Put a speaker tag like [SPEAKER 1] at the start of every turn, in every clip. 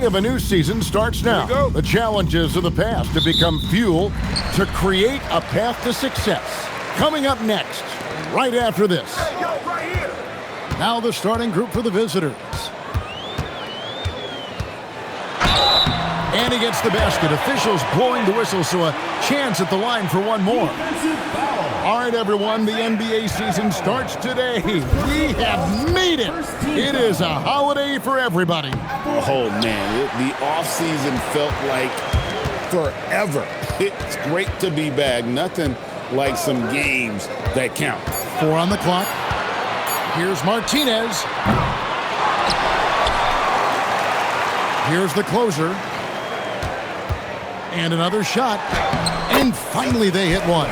[SPEAKER 1] Of a new season starts now. The challenges of the past have become fuel to create a path to success. Coming up next, right after this. Now the starting group for the visitors. And he gets the basket. Officials blowing the whistle, so a chance at the line for one more. All right, everyone, the NBA season starts today. We have made it. It is a holiday for everybody.
[SPEAKER 2] Oh, man, the offseason felt like forever. It's great to be back. Nothing like some games that count.
[SPEAKER 1] 4 on the clock. Here's Martinez. Here's the closer. And another shot. And finally they hit one.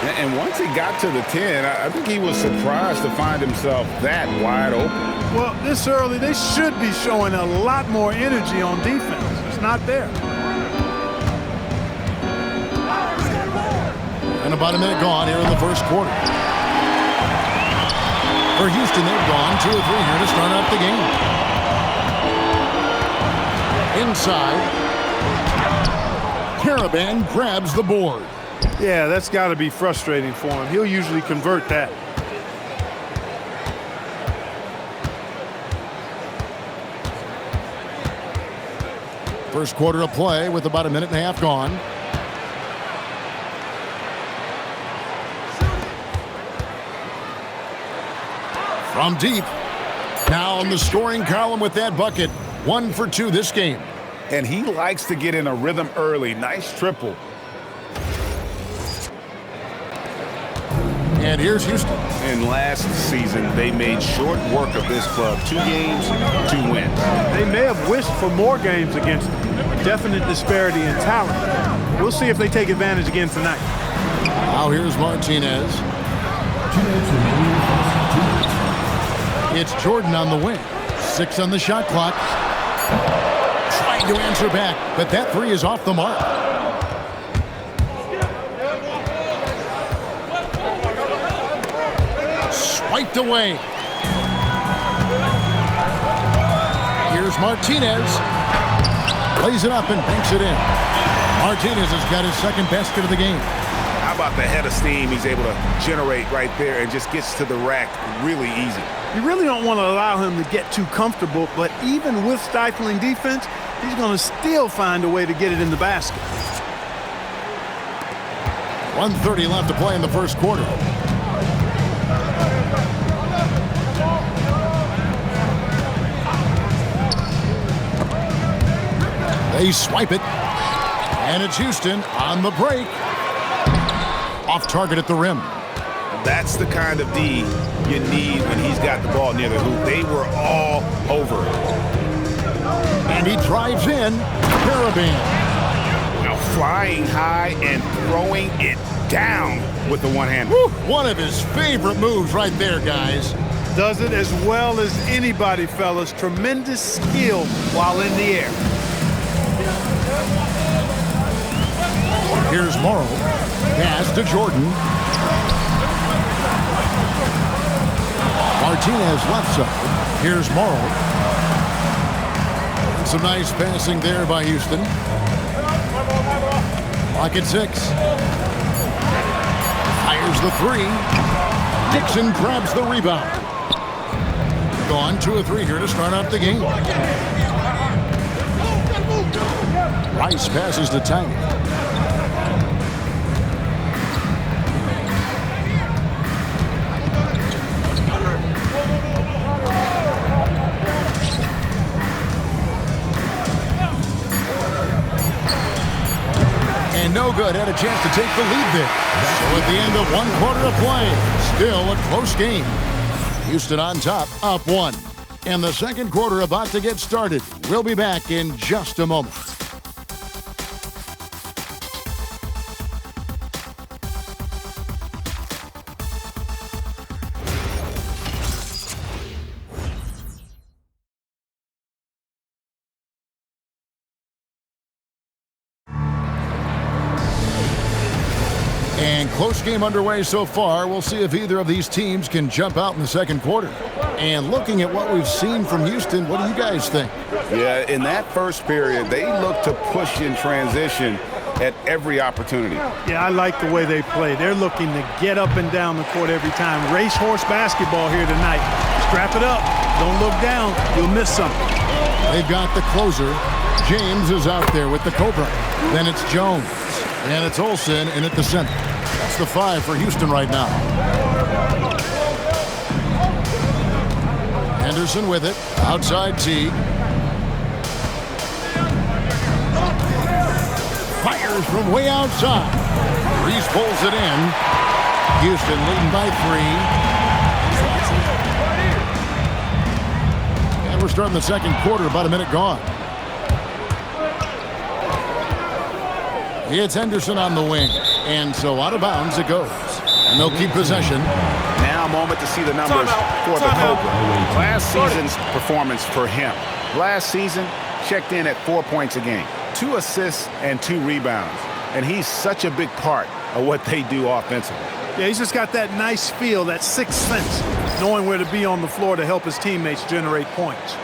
[SPEAKER 2] And once he got to the 10, I think he was surprised to find himself that wide open.
[SPEAKER 3] Well, this early, they should be showing a lot more energy on defense. It's not there.
[SPEAKER 1] And about a minute gone here in the first quarter. For Houston, they've gone 2 or 3 here to start out the game. Inside. Caravan grabs the board.
[SPEAKER 3] Yeah, that's got to be frustrating for him. He'll usually convert that.
[SPEAKER 1] First quarter of play with about a minute and a half gone. From deep. Now on the scoring column with that bucket. 1 for 2 this game.
[SPEAKER 2] And he likes to get in a rhythm early. Nice triple.
[SPEAKER 1] And here's Houston.
[SPEAKER 2] And last season, they made short work of this club. 2 games, 2 wins.
[SPEAKER 3] They may have wished for more games against them. Definite disparity in talent. We'll see if they take advantage again tonight.
[SPEAKER 1] Now here's Martinez. It's Jordan on the wing. 6 on the shot clock. Trying to answer back, but that 3 is off the mark. Swiped away. Here's Martinez. Plays it up and banks it in. Martinez has got his second basket of the game.
[SPEAKER 2] How about the head of steam he's able to generate right there and just gets to the rack really easy.
[SPEAKER 3] You really don't want to allow him to get too comfortable, but even with stifling defense, he's going to still find a way to get it in the basket.
[SPEAKER 1] 1:30 left to play in the first quarter. They swipe it. And it's Houston on the break. Off target at the rim.
[SPEAKER 2] That's the kind of D you need when he's got the ball near the hoop. They were all over it.
[SPEAKER 1] And he drives in. Caravan.
[SPEAKER 2] Now flying high and throwing it down with the one-hand.
[SPEAKER 1] One of his favorite moves right there, guys.
[SPEAKER 3] Does it as well as anybody, fellas. Tremendous skill while in the air.
[SPEAKER 1] Here's Morrow. Pass to Jordan. Martinez left side. Here's Morrow. And some nice passing there by Houston. Clock at 6. Fires the 3. Dixon grabs the rebound. Gone 2 or 3 here to start out the game. Rice passes to Tiny. And no good. Had a chance to take the lead there. So at the end of 1 quarter of play, still a close game. Houston on top, up 1. And the second quarter about to get started. We'll be back in just a moment. And close game underway so far. We'll see if either of these teams can jump out in the second quarter. And looking at what we've seen from Houston, what do you guys think?
[SPEAKER 2] Yeah, in that first period, they look to push in transition at every opportunity.
[SPEAKER 3] Yeah, I like the way they play. They're looking to get up and down the court every time. Racehorse basketball here tonight. Strap it up. Don't look down. You'll miss something.
[SPEAKER 1] They've got the closer. James is out there with the Cobra. Then it's Jones. And it's Olsen in at the center. That's the 5 for Houston right now. Henderson with it. Outside Teague. Fires from way outside. Reese pulls it in. Houston leading by 3. And we're starting the second quarter, about a minute gone. It's Henderson on the wing. And so out of bounds it goes. And they'll keep possession.
[SPEAKER 2] Now a moment to see the numbers for the Cobra. Last season's performance for him. Last season, checked in at 4 points a game. 2 assists and 2 rebounds. And he's such a big part of what they do offensively.
[SPEAKER 3] Yeah, he's just got that nice feel, that sixth sense, knowing where to be on the floor to help his teammates generate points.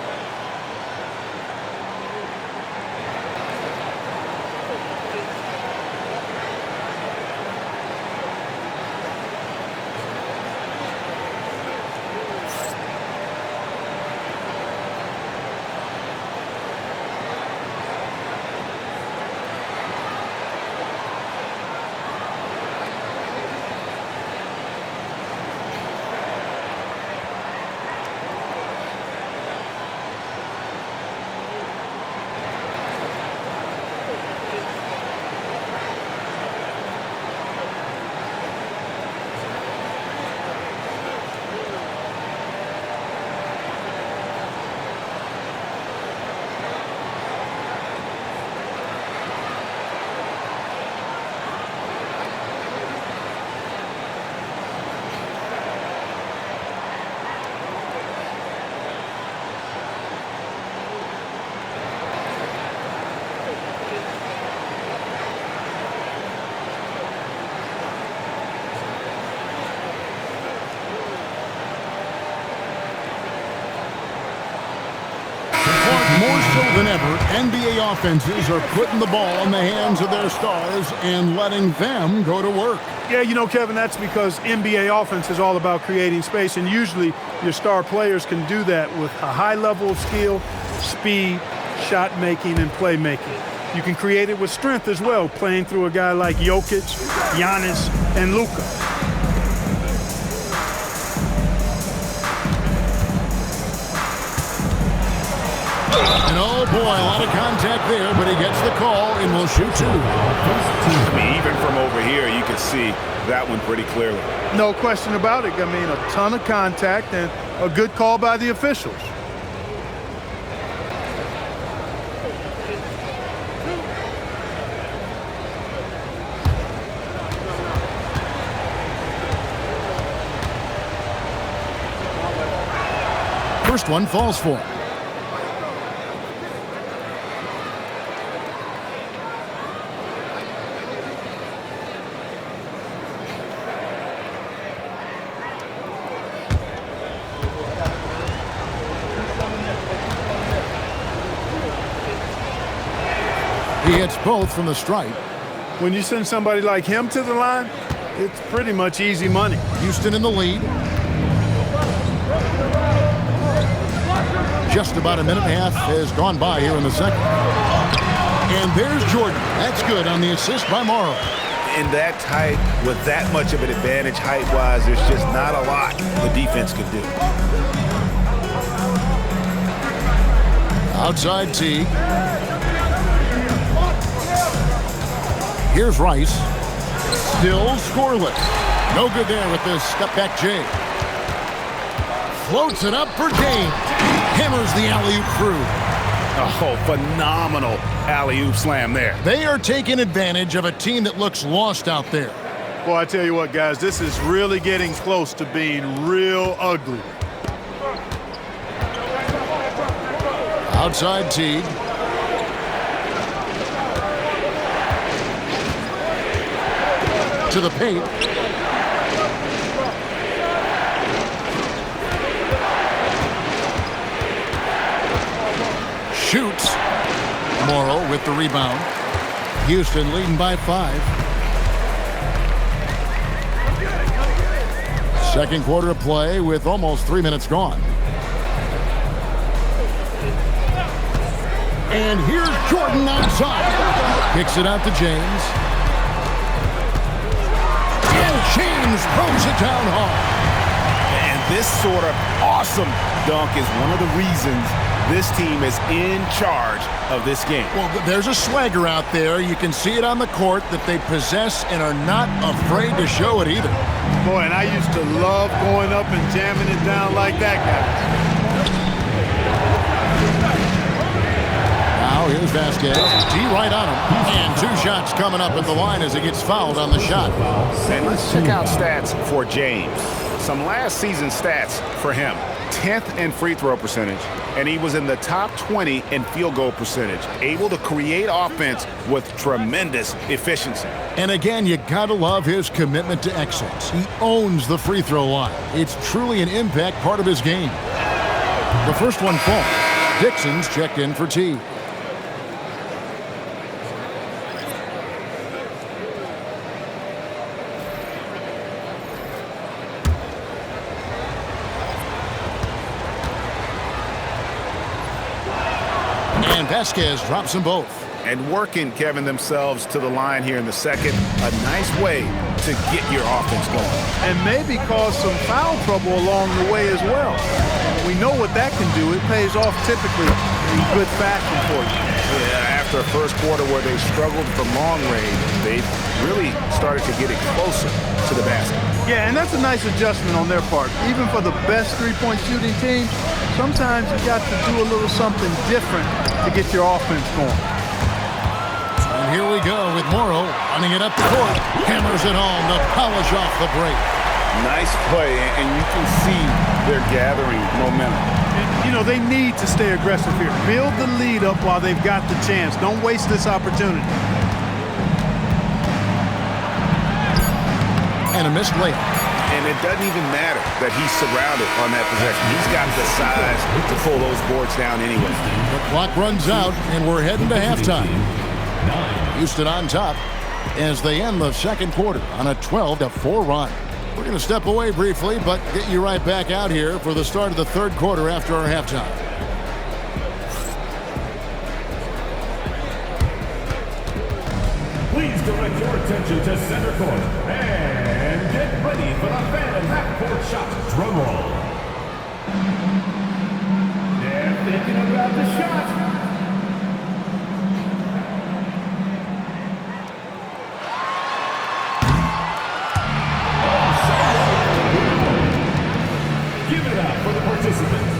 [SPEAKER 1] More so than ever, NBA offenses are putting the ball in the hands of their stars and letting them go to work.
[SPEAKER 3] Yeah, you know, Kevin, that's because NBA offense is all about creating space, and usually your star players can do that with a high level of skill, speed, shot making, and playmaking. You can create it with strength as well, playing through a guy like Jokic, Giannis, and Luka.
[SPEAKER 1] And oh boy, a lot of contact there, but he gets the call and will shoot 2.
[SPEAKER 2] I mean, even from over here, you can see that one pretty clearly.
[SPEAKER 3] No question about it. I mean, a ton of contact and a good call by the officials.
[SPEAKER 1] First one falls for him. He hits both from the stripe.
[SPEAKER 3] When you send somebody like him to the line, it's pretty much easy money.
[SPEAKER 1] Houston in the lead. Just about a minute and a half has gone by here in the second. And there's Jordan. That's good on the assist by Morrow.
[SPEAKER 2] In that tight, with that much of an advantage height-wise, there's just not a lot the defense could do.
[SPEAKER 1] Outside Teague. Here's Rice. Still scoreless. No good there with this step-back J. Floats it up for James. Hammers the alley-oop through.
[SPEAKER 2] Oh, phenomenal alley-oop slam there.
[SPEAKER 1] They are taking advantage of a team that looks lost out there.
[SPEAKER 3] Boy, I tell you what, guys, this is really getting close to being real ugly.
[SPEAKER 1] Outside Teague. to the paint. Shoots. Morrow with the rebound. Houston leading by 5. Second quarter of play with almost 3 minutes gone. And here's Jordan outside. Kicks it out to James. And James throws it down hard.
[SPEAKER 2] And this sort of awesome dunk is one of the reasons this team is in charge of this game.
[SPEAKER 1] Well, there's a swagger out there. You can see it on the court that they possess and are not afraid to show it either.
[SPEAKER 3] Boy, and I used to love going up and jamming it down like that, guys.
[SPEAKER 1] Now here's Vasquez. D right on him. And 2 shots coming up at the line as he gets fouled on the shot.
[SPEAKER 2] And let's check out stats for James. Some last season stats for him. 10th in free throw percentage, and he was in the top 20 in field goal percentage, able to create offense with tremendous efficiency.
[SPEAKER 1] And again, you gotta love his commitment to excellence. He owns the free throw line. It's truly an impact part of his game. The first one falls. Dixon's checked in for T. And Vasquez drops them both.
[SPEAKER 2] And working, Kevin, themselves to the line here in the second. A nice way to get your offense going.
[SPEAKER 3] And maybe cause some foul trouble along the way as well. We know what that can do. It pays off typically in good fashion for you.
[SPEAKER 2] Yeah, after a first quarter where they struggled from long range, they really started to get it closer to the basket.
[SPEAKER 3] Yeah, and that's a nice adjustment on their part. Even for the best three-point shooting team, sometimes you got to do a little something different to get your offense going.
[SPEAKER 1] And here we go with Morrow running it up the court. Hammers it home to polish off the break.
[SPEAKER 2] Nice play, and you can see they're gathering momentum.
[SPEAKER 3] You know, they need to stay aggressive here. Build the lead up while they've got the chance. Don't waste this opportunity.
[SPEAKER 1] And a missed layup.
[SPEAKER 2] And it doesn't even matter that he's surrounded on that possession. He's got the size to pull those boards down anyway.
[SPEAKER 1] The clock runs out, and we're heading to halftime. Houston on top as they end the second quarter on a 12-4 run. We're going to step away briefly, but get you right back out here for the start of the third quarter after our halftime.
[SPEAKER 4] Please direct your attention to center court and get ready for the Phantom half-court shot. Drum roll. They're thinking about the shot. Give it up for the participants.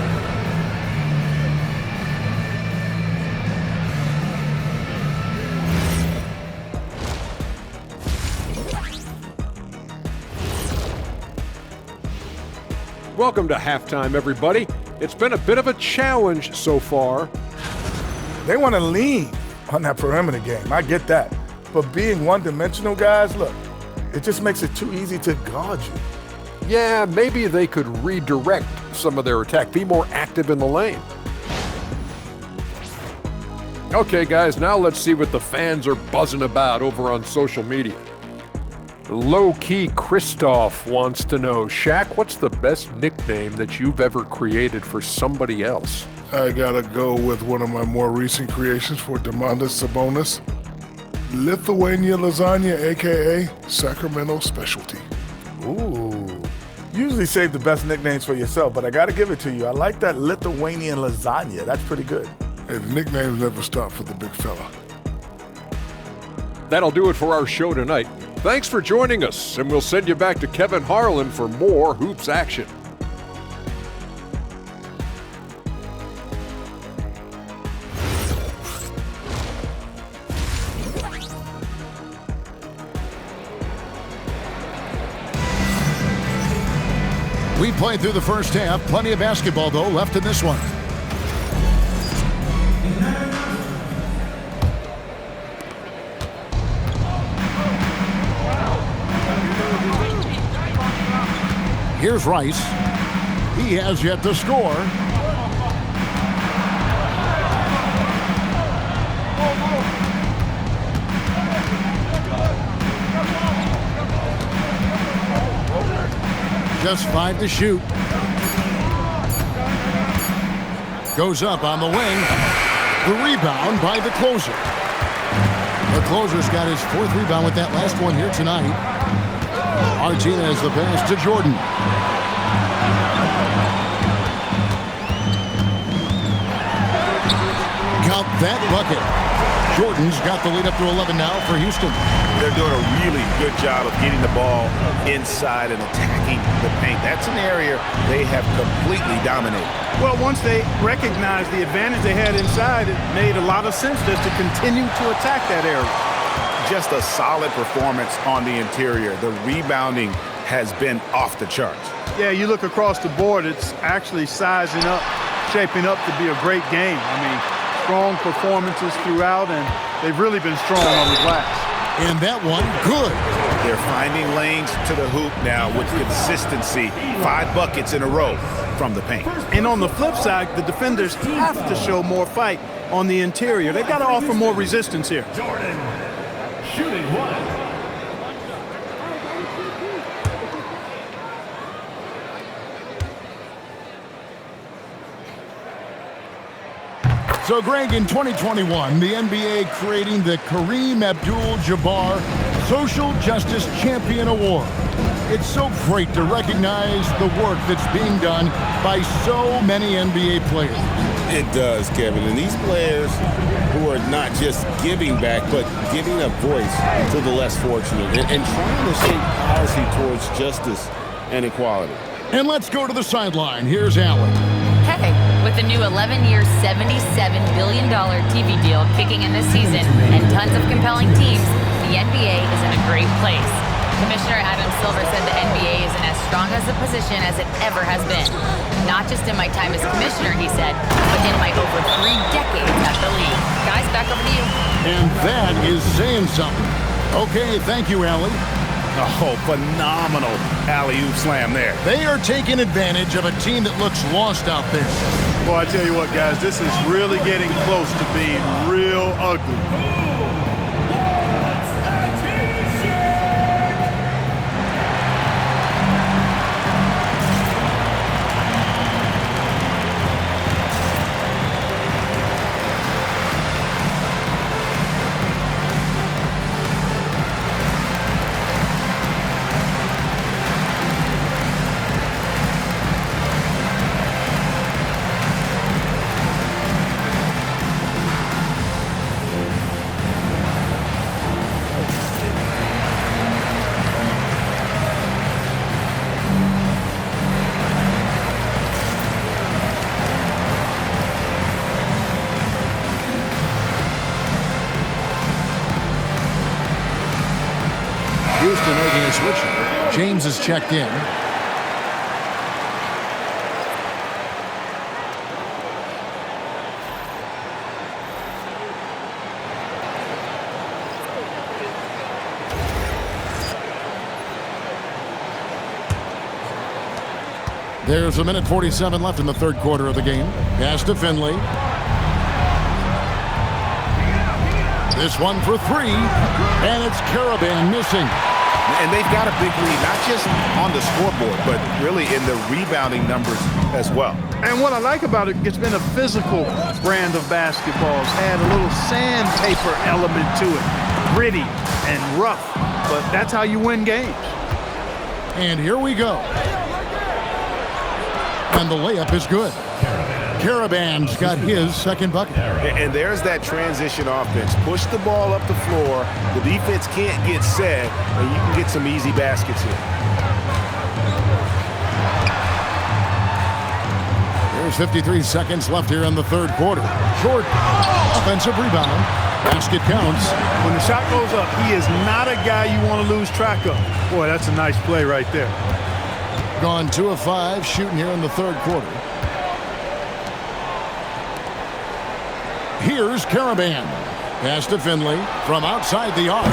[SPEAKER 5] Welcome to halftime, everybody. It's been a bit of a challenge so far.
[SPEAKER 6] They want to lean on that perimeter game. I get that. But being one-dimensional, guys, look, it just makes it too easy to guard you.
[SPEAKER 5] Yeah, maybe they could redirect some of their attack, be more active in the lane. Okay, guys, now let's see what the fans are buzzing about over on social media. Low-key Christoph wants to know, Shaq, what's the best nickname that you've ever created for somebody else?
[SPEAKER 7] I gotta go with one of my more recent creations for Domantas Sabonis. Lithuania Lasagna, a.k.a. Sacramento Specialty.
[SPEAKER 6] Ooh. Usually save the best nicknames for yourself, but I got to give it to you. I like that Lithuanian lasagna. That's pretty good.
[SPEAKER 7] Hey, the nicknames never stop for the big fella.
[SPEAKER 5] That'll do it for our show tonight. Thanks for joining us, and we'll send you back to Kevin Harlan for more Hoops action.
[SPEAKER 1] We played through the first half. Plenty of basketball, though, left in this one. Here's Rice. He has yet to score. Just 5 to shoot. Goes up on the wing. The rebound by the closer. The closer's got his 4th rebound with that last one here tonight. Martinez the pass to Jordan. Count that bucket. Jordan's got the lead up to 11 now for Houston.
[SPEAKER 2] They're doing a really good job of getting the ball inside and attacking the paint. That's an area they have completely dominated.
[SPEAKER 3] Well, once they recognized the advantage they had inside, it made a lot of sense just to continue to attack that area.
[SPEAKER 2] Just a solid performance on the interior. The rebounding has been off the charts.
[SPEAKER 3] Yeah, you look across the board, it's actually sizing up, shaping up to be a great game. I mean, strong performances throughout, and they've really been strong on the glass.
[SPEAKER 1] And that one, good.
[SPEAKER 2] They're finding lanes to the hoop now with consistency. 5 buckets in a row from the paint.
[SPEAKER 3] And on the flip side, the defenders have to show more fight on the interior. They've got to offer more resistance here.
[SPEAKER 4] Jordan, shooting 1.
[SPEAKER 1] So, Greg, in 2021, the NBA creating the Kareem Abdul-Jabbar Social Justice Champion Award. It's so great to recognize the work that's being done by so many NBA players.
[SPEAKER 8] It does, Kevin. And these players who are not just giving back, but giving a voice to the less fortunate and trying to shape policy towards justice and equality.
[SPEAKER 1] And let's go to the sideline. Here's Allen.
[SPEAKER 9] Hey, with the new 11-year, $77 billion TV deal kicking in this season and tons of compelling teams, the NBA is in a great place. Commissioner Adam Silver said the NBA is in as strong as a position as it ever has been. Not just in my time as commissioner, he said, but in my over 3 decades at the league. Guys, back over to you.
[SPEAKER 1] And that is saying something. Okay, thank you, Allie.
[SPEAKER 2] Oh, phenomenal alley-oop slam there.
[SPEAKER 1] They are taking advantage of a team that looks lost out there.
[SPEAKER 3] Well, I tell you what, guys, this is really getting close to being real ugly.
[SPEAKER 1] Houston making a switch. James is checked in. There's 1:47 left in the third quarter of the game. Pass to Finley. This one for 3, and it's Karaban missing.
[SPEAKER 2] And they've got a big lead, not just on the scoreboard, but really in the rebounding numbers as well.
[SPEAKER 3] And what I like about it, it's been a physical brand of basketball. It's had a little sandpaper element to it. Gritty and rough, but that's how you win games.
[SPEAKER 1] And here we go. And the layup is good. Karaban's got his second bucket.
[SPEAKER 2] And there's that transition offense. Push the ball up the floor. The defense can't get set, and you can get some easy baskets here.
[SPEAKER 1] There's 53 seconds left here in the third quarter. Jordan, offensive rebound. Basket counts.
[SPEAKER 3] When the shot goes up, he is not a guy you want to lose track of. Boy, that's a nice play right there.
[SPEAKER 1] Gone 2 of 5 shooting here in the third quarter. Here's Karaban. Pass to Finley from outside the arc.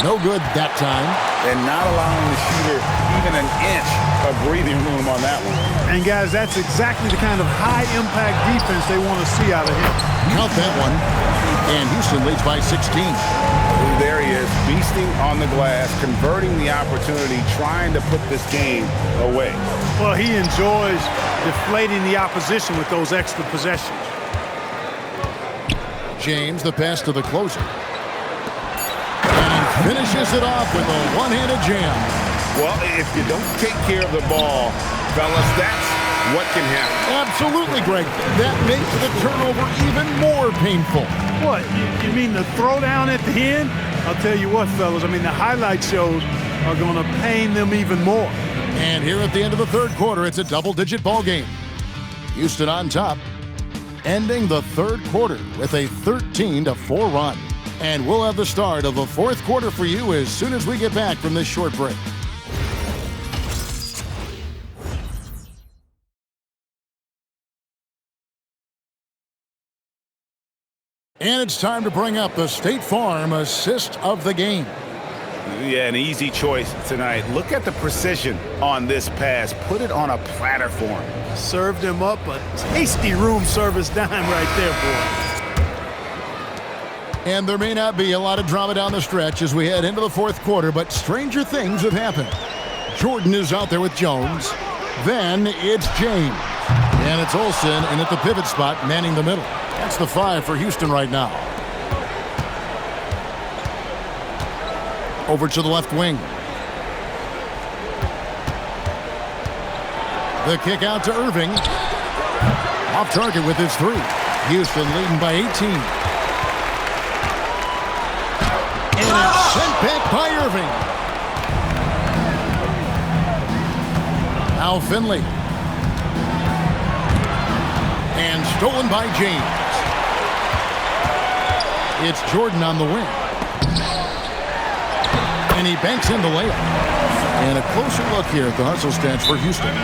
[SPEAKER 1] No good that time.
[SPEAKER 8] And not allowing the shooter
[SPEAKER 2] even an inch of breathing room on that one.
[SPEAKER 3] And, guys, that's exactly the kind of high-impact defense they want to see out of him.
[SPEAKER 1] Count that one. And Houston leads by 16.
[SPEAKER 2] There he is, beasting on the glass, converting the opportunity, trying to put this game away.
[SPEAKER 3] Well, he enjoys deflating the opposition with those extra possessions.
[SPEAKER 1] James, the pass to the closer. And he finishes it off with a one-handed jam.
[SPEAKER 2] Well, if you don't take care of the ball, fellas, that's what can happen.
[SPEAKER 1] Absolutely, Greg. That makes the turnover even more painful.
[SPEAKER 3] What, you mean the throwdown at the end? I'll tell you what, fellas, I mean, the highlight shows are going to pain them even more.
[SPEAKER 1] And here at the end of the third quarter, it's a double-digit ball game. Houston on top, ending the third quarter with a 13-4 run. And we'll have the start of the fourth quarter for you as soon as we get back from this short break. And it's time to bring up the State Farm assist of the game.
[SPEAKER 2] Yeah, an easy choice tonight. Look at the precision on this pass. Put it on a platter for him.
[SPEAKER 3] Served him up a tasty room service dime right there, boy.
[SPEAKER 1] And there may not be a lot of drama down the stretch as we head into the fourth quarter, but stranger things have happened. Jordan is out there with Jones. Then it's James. And it's Olsen in at the pivot spot, manning the middle. That's the 5 for Houston right now. Over to the left wing. The kick out to Irving. Off target with his 3. Houston leading by 18. And it's sent back by Irving. Now Finley. And stolen by James. It's Jordan on the wing. And he banks in the layup. And a closer look here at the hustle stats for Houston.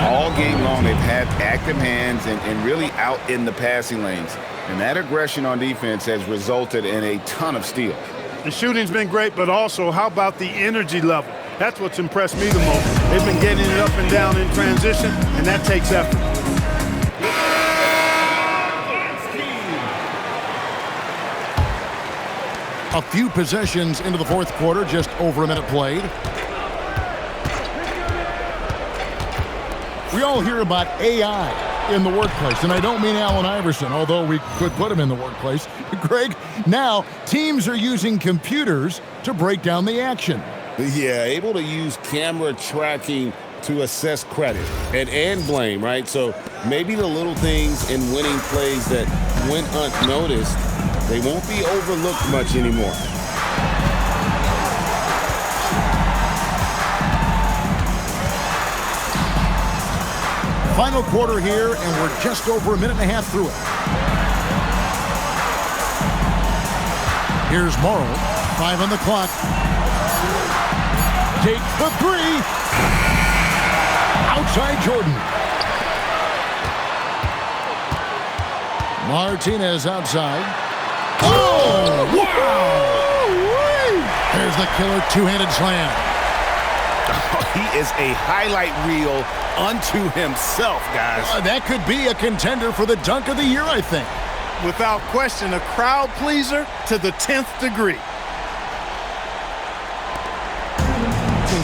[SPEAKER 2] All game long, they've had active hands and really out in the passing lanes. And that aggression on defense has resulted in a ton of steals.
[SPEAKER 3] The shooting's been great, but also how about the energy level? That's what's impressed me the most. They've been getting it up and down in transition, and that takes effort.
[SPEAKER 1] A few possessions into the fourth quarter, just over a minute played. We all hear about AI in the workplace, and I don't mean Allen Iverson, although we could put him in the workplace. Greg, now teams are using computers to break down the action.
[SPEAKER 8] Yeah, able to use camera tracking to assess credit and blame, right? So maybe the little things in winning plays that went unnoticed, they won't be overlooked much anymore.
[SPEAKER 1] Final quarter here, and we're just over a minute and a half through it. Here's Morrow, 5 on the clock. Takes the 3. Outside Jordan. Martinez outside. Oh, wow! There's the killer two-handed slam.
[SPEAKER 2] He is a highlight reel unto himself, guys.
[SPEAKER 1] That could be a contender for the dunk of the year, I think.
[SPEAKER 3] Without question, a crowd pleaser to the 10th degree.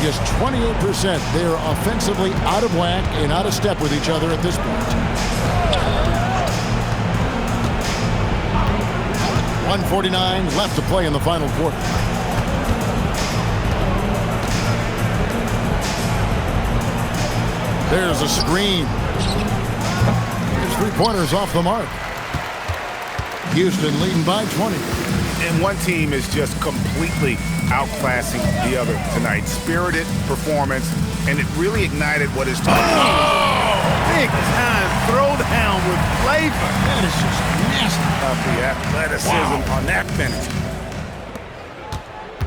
[SPEAKER 1] Just 28%. They are offensively out of whack and out of step with each other at this point. 1:49 left to play in the final quarter. There's a screen. His three-pointers off the mark. Houston leading by 20.
[SPEAKER 2] And one team is just completely outclassing the other tonight. Spirited performance, and it really ignited what is
[SPEAKER 3] big time throwdown with flavor.
[SPEAKER 1] That is just nasty.
[SPEAKER 2] The athleticism on that finish.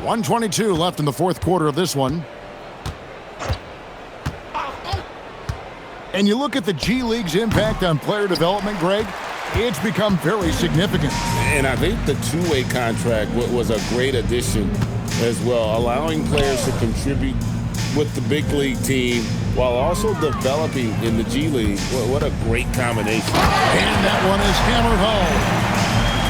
[SPEAKER 1] 1:22 left in the fourth quarter of this one. And you look at the G League's impact on player development, Greg, it's become very significant.
[SPEAKER 8] And I think the two-way contract was a great addition as well, allowing players to contribute with the big league team while also developing in the G League. What a great combination.
[SPEAKER 1] And that one is hammered home.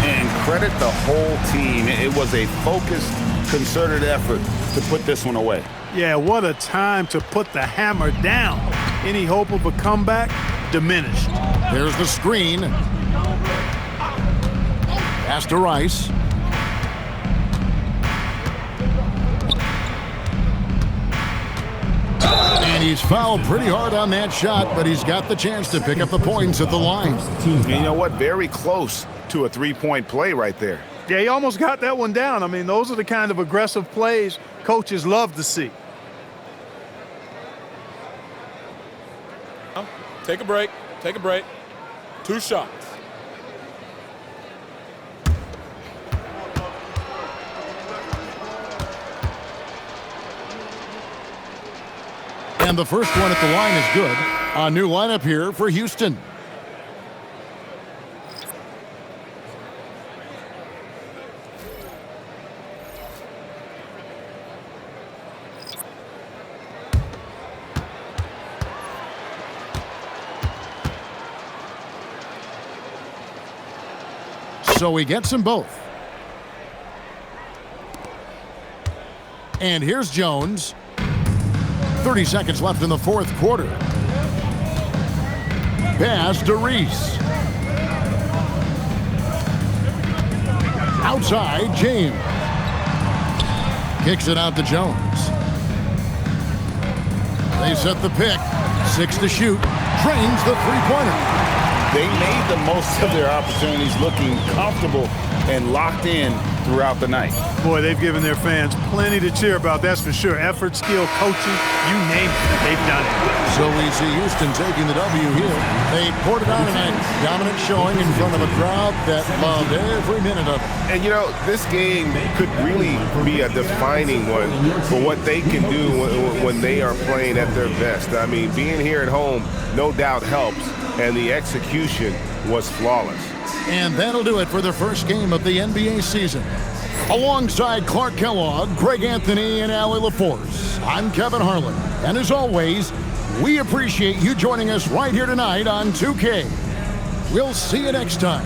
[SPEAKER 2] And credit the whole team. It was a focused, concerted effort to put this one away.
[SPEAKER 3] Yeah, what a time to put the hammer down. Any hope of a comeback? Diminished.
[SPEAKER 1] There's the screen. Pass to Rice. And he's fouled pretty hard on that shot, but he's got the chance to pick up the points at the line.
[SPEAKER 2] And you know what? Very close to a three-point play right there.
[SPEAKER 3] Yeah, he almost got that one down. I mean, those are the kind of aggressive plays coaches love to see.
[SPEAKER 10] Take a break. Take a break. 2 shots.
[SPEAKER 1] And the first one at the line is good. A new lineup here for Houston. So he gets them both. And here's Jones. 30 seconds left in the fourth quarter. Pass to Reese. Outside, James. Kicks it out to Jones. They set the pick. 6 to shoot. Drains the three-pointer.
[SPEAKER 2] They made the most of their opportunities, looking comfortable and locked in throughout the night.
[SPEAKER 3] Boy, they've given their fans plenty to cheer about, that's for sure. Effort, skill, coaching, you name it, they've done it.
[SPEAKER 1] So we see Houston taking the W here. They poured it on tonight. Dominant showing in front of a crowd that loved every minute of it.
[SPEAKER 8] And, you know, this game could really be a defining one for what they can do when they are playing at their best. I mean, being here at home no doubt helps, and the execution was flawless.
[SPEAKER 1] And that'll do it for the first game of the NBA season. Alongside Clark Kellogg, Greg Anthony, and Allie LaForce, I'm Kevin Harlan. And as always, we appreciate you joining us right here tonight on 2K. We'll see you next time.